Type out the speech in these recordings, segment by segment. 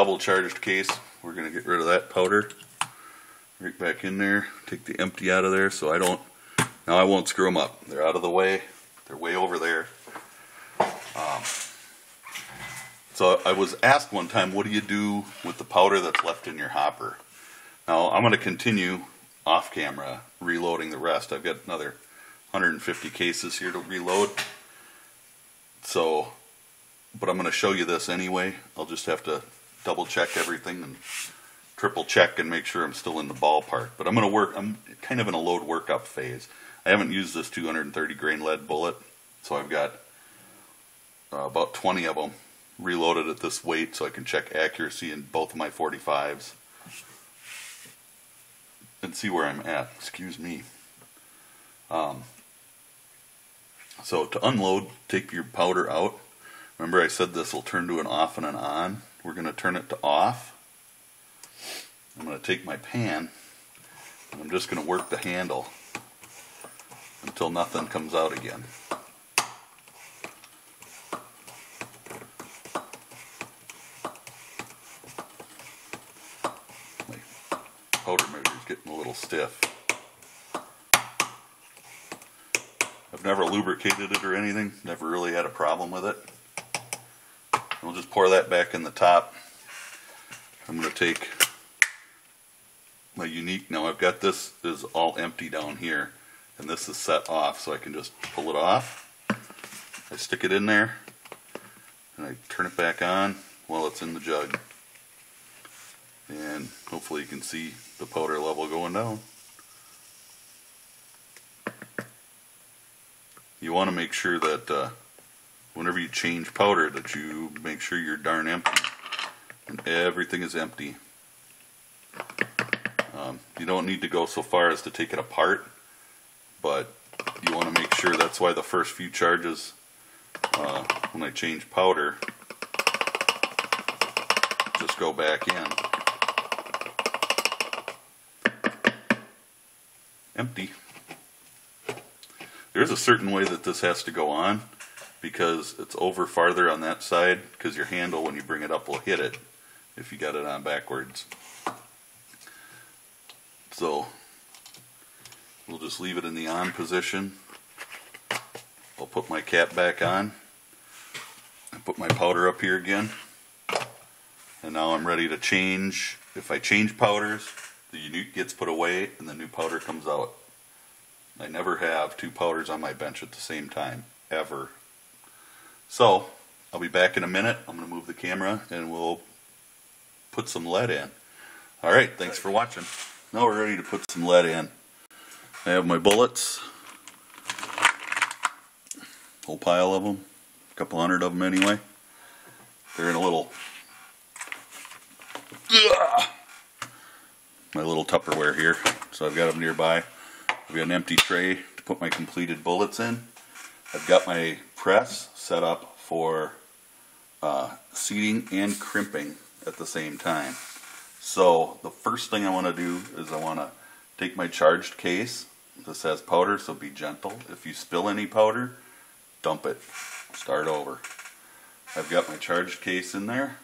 double charged case. We're going to get rid of that powder. Right back in there. Take the empty out of there so I don't... Now I won't screw them up. They're out of the way. They're way over there. So I was asked one time, what do you do with the powder that's left in your hopper? Now I'm going to continue off camera reloading the rest. I've got another 150 cases here to reload. So, but I'm going to show you this anyway. I'll just have to double check everything and triple check and make sure I'm still in the ballpark. But I'm kind of in a load workup phase. I haven't used this 230 grain lead bullet, so I've got about 20 of them reloaded at this weight so I can check accuracy in both of my 45s and see where I'm at. Excuse me. So to unload, take your powder out. Remember I said this will turn to an off and an on. We're going to turn it to off. I'm going to take my pan and I'm just going to work the handle until nothing comes out again. My powder measure is getting a little stiff. I've never lubricated it or anything, never really had a problem with it. We'll just pour that back in the top. I'm going to take my Unique. Now I've got this is all empty down here, and this is set off, so I can just pull it off. I stick it in there, and I turn it back on while it's in the jug. And hopefully you can see the powder level going down. You want to make sure that whenever you change powder that you make sure you're darn empty. And everything is empty. You don't need to go so far as to take it apart, but you want to make sure. That's why the first few charges when I change powder just go back in. Empty. There's a certain way that this has to go on because it's over farther on that side, because your handle when you bring it up will hit it if you got it on backwards. So we'll just leave it in the on position. I'll put my cap back on and put my powder up here again. And now I'm ready to change. If I change powders, the Unique gets put away and the new powder comes out. I never have two powders on my bench at the same time, ever. So I'll be back in a minute. I'm going to move the camera and we'll put some lead in. Alright, thanks for watching. Now we're ready to put some lead in. I have my bullets. Whole pile of them. A couple hundred of them anyway. They're in a little... my little Tupperware here. So I've got them nearby. I've got an empty tray to put my completed bullets in. I've got my press set up for seating and crimping at the same time. So the first thing I want to do is I want to take my charged case. This has powder, so be gentle. If you spill any powder, dump it. Start over. I've got my charged case in there.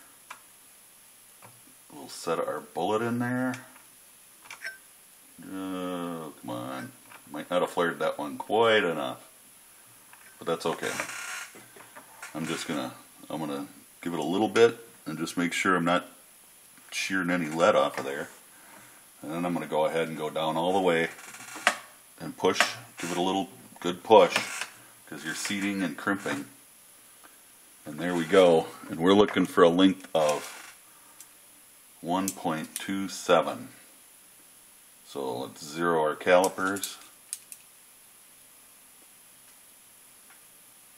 We'll set our bullet in there. Oh, come on. Might not have flared that one quite enough. But that's okay. I'm gonna give it a little bit and just make sure I'm not shearing any lead off of there. And then I'm going to go ahead and go down all the way and push, give it a little good push, because you're seating and crimping. And there we go. And we're looking for a length of 1.27. So let's zero our calipers.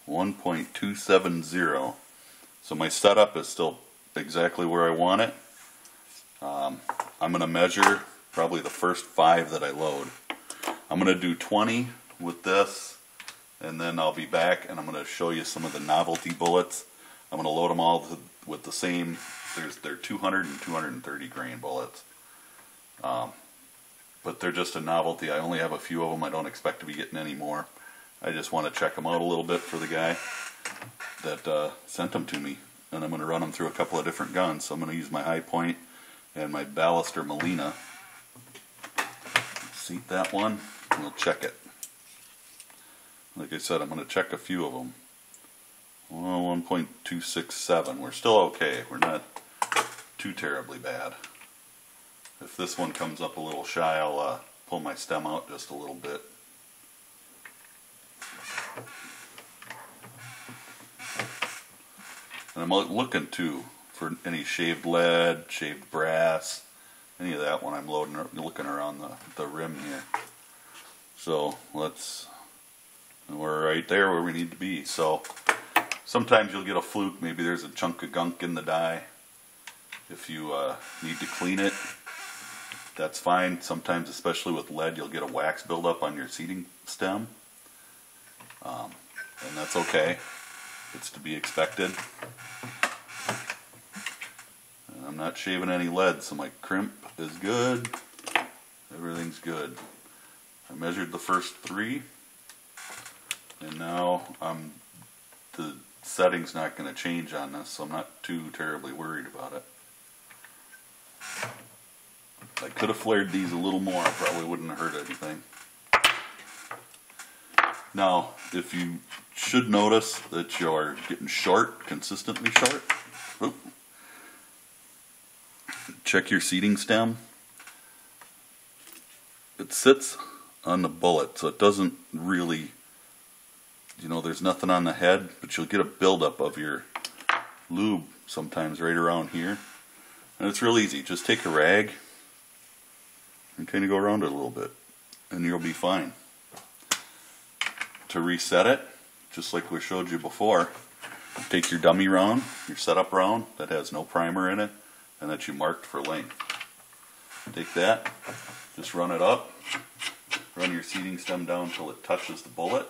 1.270. So my setup is still exactly where I want it. I'm going to measure probably the first 5 that I load. I'm going to do 20 with this, and then I'll be back and I'm going to show you some of the novelty bullets. I'm going to load them all with the same. They're 200 and 230 grain bullets. But they're just a novelty. I only have a few of them. I don't expect to be getting any more. I just want to check them out a little bit for the guy that sent them to me. and I'm going to run them through a couple of different guns. So I'm going to use my High Point and my Ballester Molina. Seat that one, and we'll check it. Like I said, I'm going to check a few of them. Well, 1.267. We're still okay. We're not too terribly bad. If this one comes up a little shy, I'll pull my stem out just a little bit. And I'm looking too for any shaved lead, shaved brass, any of that when I'm looking around the rim here. So we're right there where we need to be. So sometimes you'll get a fluke, maybe there's a chunk of gunk in the die. If you need to clean it, that's fine. Sometimes, especially with lead, you'll get a wax buildup on your seating stem. And that's okay. It's to be expected. And I'm not shaving any lead, so my crimp is good. Everything's good. I measured the first 3, and now the setting's not going to change on this, so I'm not too terribly worried about it. I could have flared these a little more, probably wouldn't have hurt anything. Now, if you should notice that you're getting short, consistently short, check your seating stem. It sits on the bullet, so it doesn't really, there's nothing on the head, but you'll get a buildup of your lube sometimes right around here. And it's real easy. Just take a rag and kind of go around it a little bit, and you'll be fine. To reset it, just like we showed you before, take your dummy round, your setup round that has no primer in it and that you marked for length. Take that, just run it up, run your seating stem down until it touches the bullet.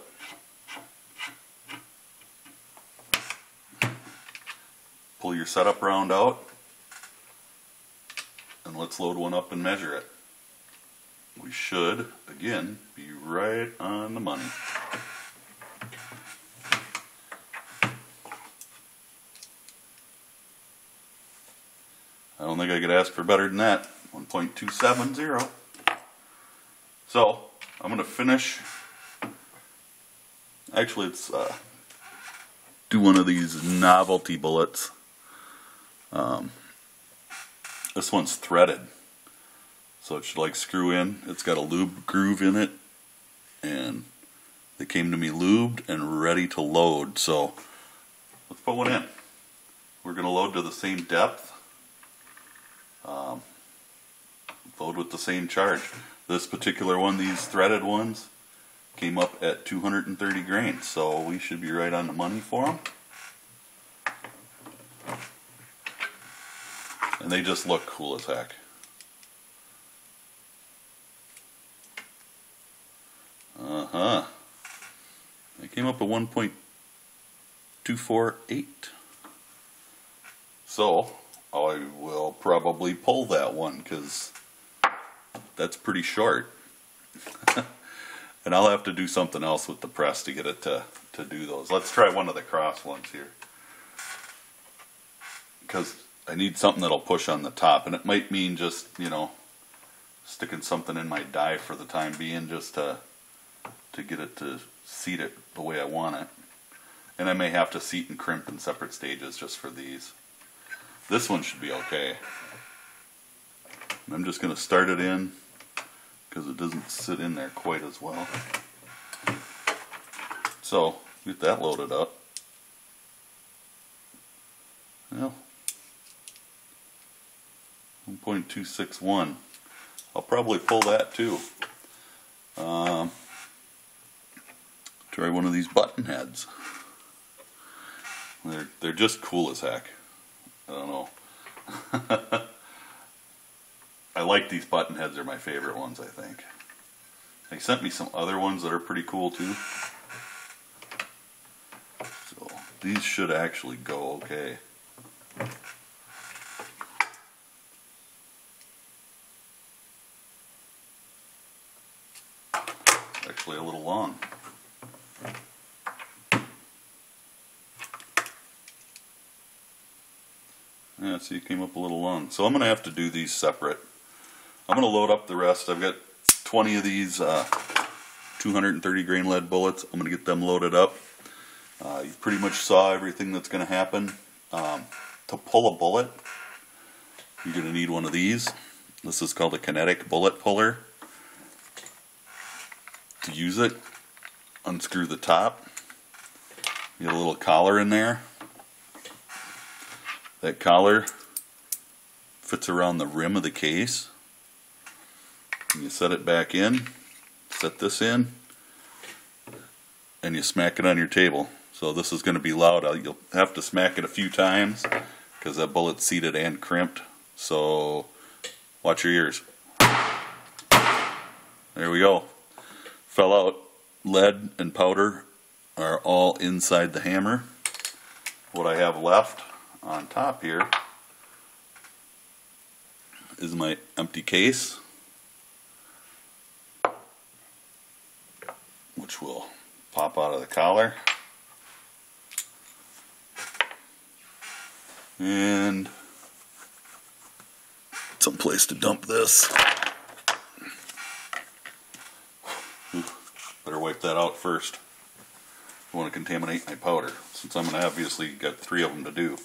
Pull your setup round out, and let's load one up and measure it. We should, again, be right on the money. I don't think I could ask for better than that. 1.270. So, I'm going to finish. Actually, let's do one of these novelty bullets. This one's threaded, so it should like screw in. It's got a lube groove in it, and they came to me lubed and ready to load. So let's put one in. We're going to load to the same depth. Load with the same charge. This particular one, these threaded ones, came up at 230 grains, so we should be right on the money for them. And they just look cool as heck. They came up at 1.248. So I will probably pull that one because that's pretty short. And I'll have to do something else with the press to get it to do those. Let's try one of the cross ones here, because I need something that'll push on the top, and it might mean just, sticking something in my die for the time being, just to get it to seat it the way I want it. And I may have to seat and crimp in separate stages just for these. This one should be okay. I'm just going to start it in because it doesn't sit in there quite as well. So, get that loaded up. Well, 1.261. I'll probably pull that too. Try one of these button heads. They're just cool as heck. I don't know. I like these button heads. They're my favorite ones, I think. They sent me some other ones that are pretty cool too. So these should actually go okay. Actually a little long. Yeah, see, it came up a little long. So I'm going to have to do these separate. I'm going to load up the rest. I've got 20 of these 230 grain lead bullets. I'm going to get them loaded up. You pretty much saw everything that's going to happen. To pull a bullet, you're going to need one of these. This is called a kinetic bullet puller. To use it, unscrew the top. You get a little collar in there. That collar fits around the rim of the case. And you set it back in, set this in, and you smack it on your table. So this is going to be loud. You'll have to smack it a few times because that bullet's seated and crimped. So watch your ears. There we go. Fell out. Lead and powder are all inside the hammer. What I have left on top here is my empty case, which will pop out of the collar. And some place to dump this. Ooh, better wipe that out first. I want to contaminate my powder, since I'm going to obviously got 3 of them to do.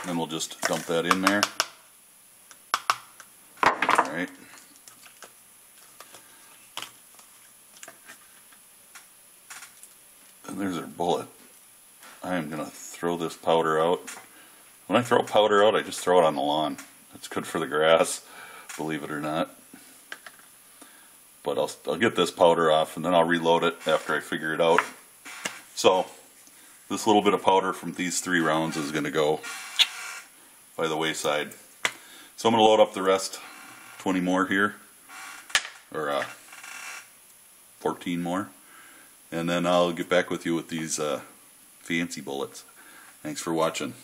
Then we'll just dump that in there. Alright. And there's our bullet. I am going to throw this powder out. When I throw powder out, I just throw it on the lawn. It's good for the grass, believe it or not. But I'll get this powder off and then I'll reload it after I figure it out. So this little bit of powder from these 3 rounds is going to go by the wayside. So I'm going to load up the rest, 20 more here, or 14 more, and then I'll get back with you with these fancy bullets. Thanks for watching.